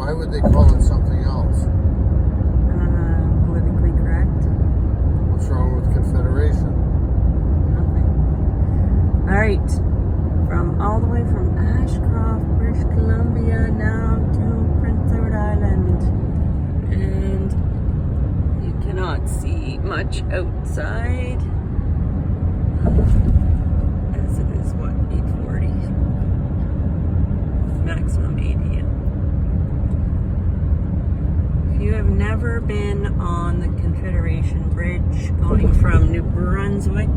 Why would they call it something else? Politically correct. What's wrong with Confederation? Nothing. All right. From all the way from Ashcroft, British Columbia, now to Prince Edward Island. And you cannot see much outside. As it is, what, 8:40? Maximum 80. If you have never been on the Confederation Bridge going from New Brunswick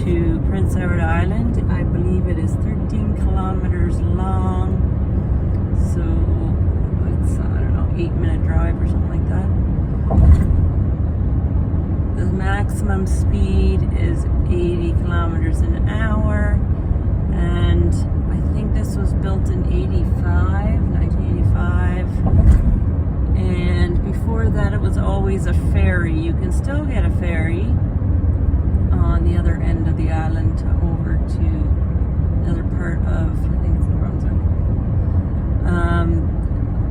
to Prince Edward Island, I believe it is 13 kilometers long. So it's, I don't know, 8-minute drive or something like that. The maximum speed is 80 kilometers an hour, and I think this was built in 1985. And before that, it was always a ferry. You can still get a ferry on the other end of the island over to another part of, I think it's New Brunswick.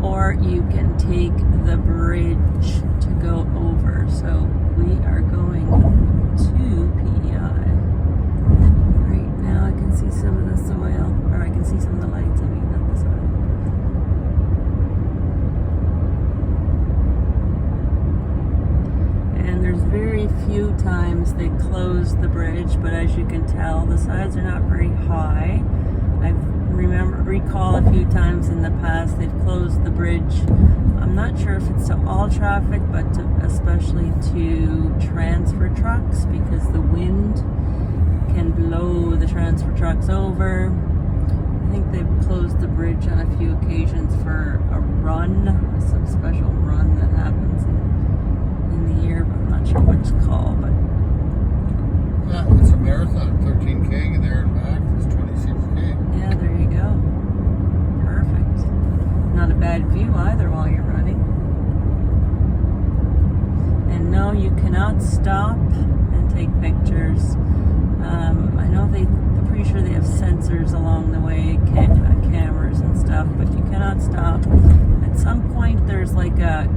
Or you can take the bridge to go over. So we are going to PEI. Right now I can see some of the soil, or I can see some of the lights, I mean, not the soil. And there's very few times they close the bridge, but as you can tell, the sides are not very high. I recall a few times in the past they've closed the bridge. I'm not sure if it's to all traffic, but especially to transfer trucks, because the wind can blow the transfer trucks over. I think they've closed the bridge on a few occasions for a run, some special run that happens in the year, but I'm not sure what it's called. But yeah, it's a marathon, 13K there and back. It's 26K. yeah, there you go. Perfect. Not a bad view either while you're running. And no, you cannot stop and take pictures. I know I'm pretty sure they have sensors along the way, cameras and stuff, but you cannot stop. At some point, there's like a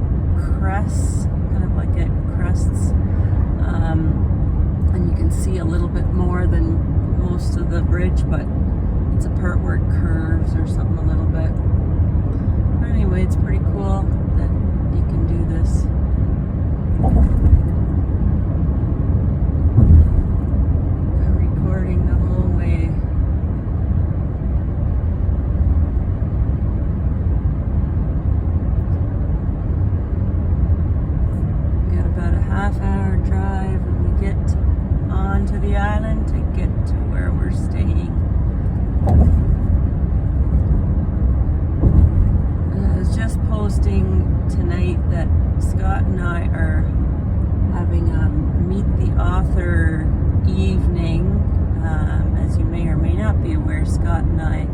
crest, kind of like a crests, and you can see a little bit more than most of the bridge, but it's a part where it curves or something a little bit. But anyway, it's pretty cool that you can do this. I'm recording the whole way. We got about a half-hour drive when we get onto the island to get to where we're staying. I was just posting tonight that Scott and I are having a Meet the Author evening. As you may or may not be aware, Scott and I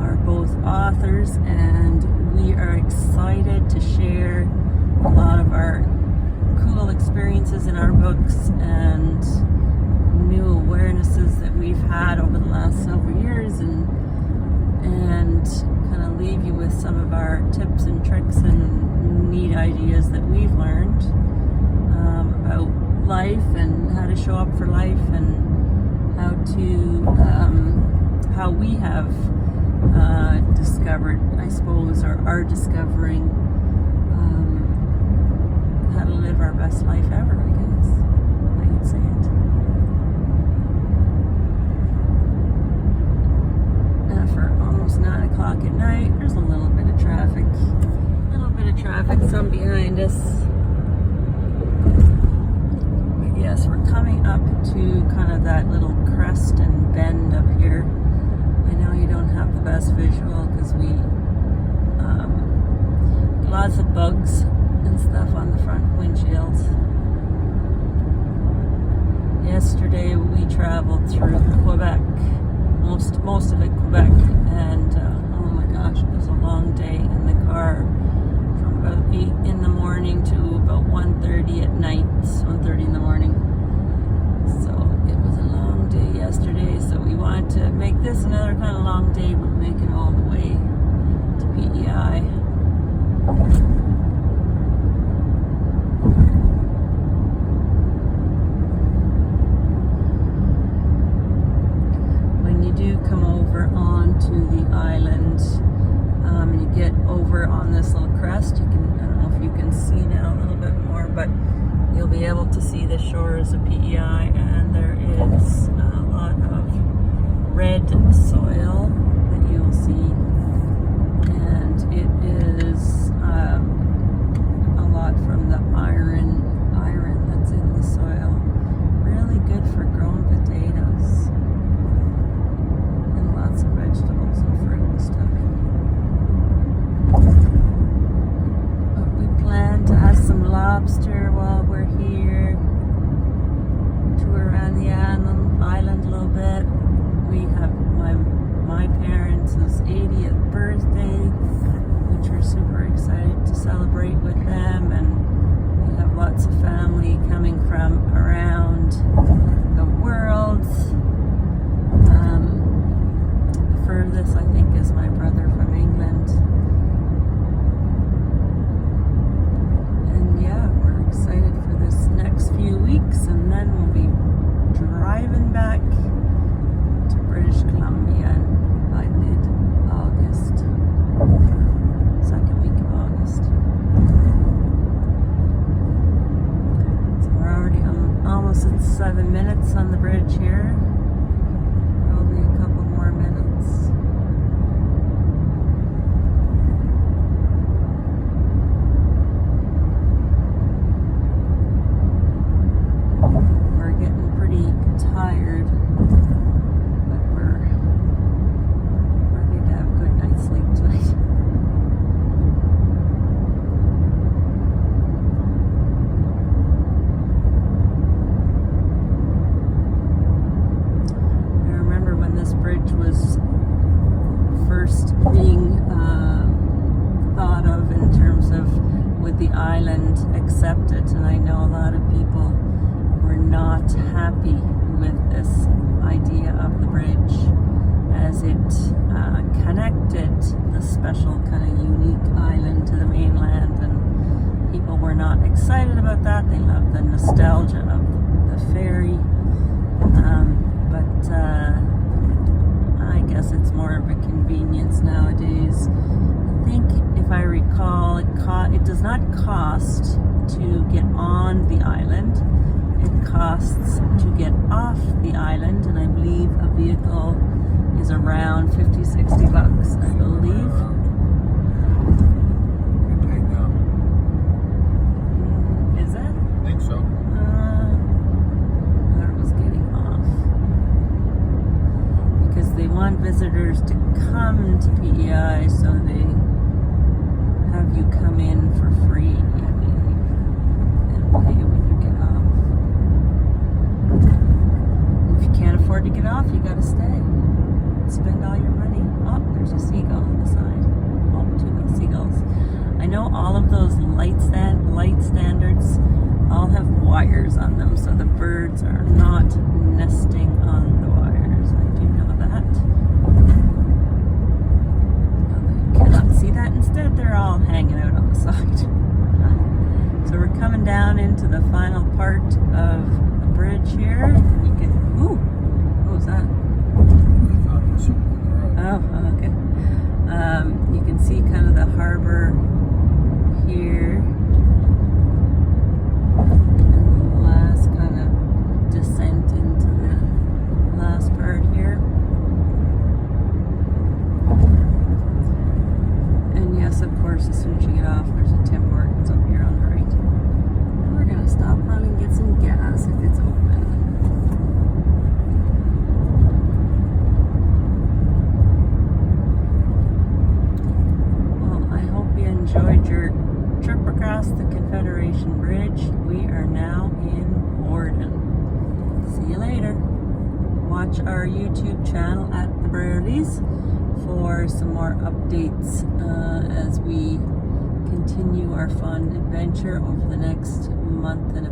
are both authors, and we are excited to share a lot of our cool experiences in our books and new awarenesses that we've had over the last several years, and kind of leave you with some of our tips and tricks and neat ideas that we've learned about life and how to show up for life, and how we have discovered, I suppose, or are discovering how to live our best life ever, I guess I could say it. For almost 9 o'clock at night, there's a little bit of traffic. Some behind us. But yes, we're coming up to kind of that little crest and bend up here. I know you don't have the best visual because we lots of bugs and stuff on the front windshields. Yesterday we traveled through Quebec, most of it Quebec, and oh my gosh, it was a long day in the car, from about 8 in the morning to about 1:30 at night, 1:30 in the morning. So it was a long day yesterday, so we wanted to make this another kind of long day, but make it all the way to PEI. PEI. When you do come over onto the island, and you get over on this little crest, you can, I don't know if you can see now a little bit more, but you'll be able to see the shores of PEI, and there is a lot of red soil that you'll see, and it is a lot from the iron that's in the soil. Really good for growing potatoes and lots of vegetables and fruit and stuff. But we plan to have some lobster while we're here. Tour around the island a little bit. We have my parents' 80th birthday, which we're super excited to celebrate with them, and we have lots of family coming from around the world. The furthest, I think, is my brother from England. And yeah, we're excited for this next few weeks, and then we'll be driving back to British Columbia by mid-August, second week of August. So we're already almost at 7 minutes on the bridge here. Probably a couple more minutes. We're getting pretty tired, but we're ready to have a good night's sleep tonight. I remember when this bridge was first being thought of in terms of would the island accept it, and I know a lot of people were not happy with this idea of the bridge as it connected the special kind of unique island to the mainland, and people were not excited about that. They loved the nostalgia of the ferry, but I guess it's more of a convenience nowadays. I think, if I recall, it does not cost to get on the island. It costs to get off the island, and I believe a vehicle is around $50-$60, I believe. You paid now. Is it? I think so. I thought it was getting off. Because they want visitors to come to PEI, so they have you come in for free, I believe, and pay when you get off. If you can't afford to get off, you gotta stay. Spend all your money. Oh, there's a seagull on the side. Oh, two little seagulls. I know all of those light standards all have wires on them, so the birds are not nesting on the wires. I do know that. You cannot see that. Instead, they're all hanging out on the side. So we're coming down into the final part of the bridge here. You can, ooh, what was that? I thought it was something on the road. Oh, okay. You can see kind of the harbor here. And the last kind of descent into the last part here. And yes, of course, as soon as you get off, there's a Tim Hortons up here on the right. And we're going to stop run and get some gas if it's open. Enjoyed your trip across the Confederation Bridge. We are now in Borden. See you later. Watch our YouTube channel at The Brarleys for some more updates as we continue our fun adventure over the next month and a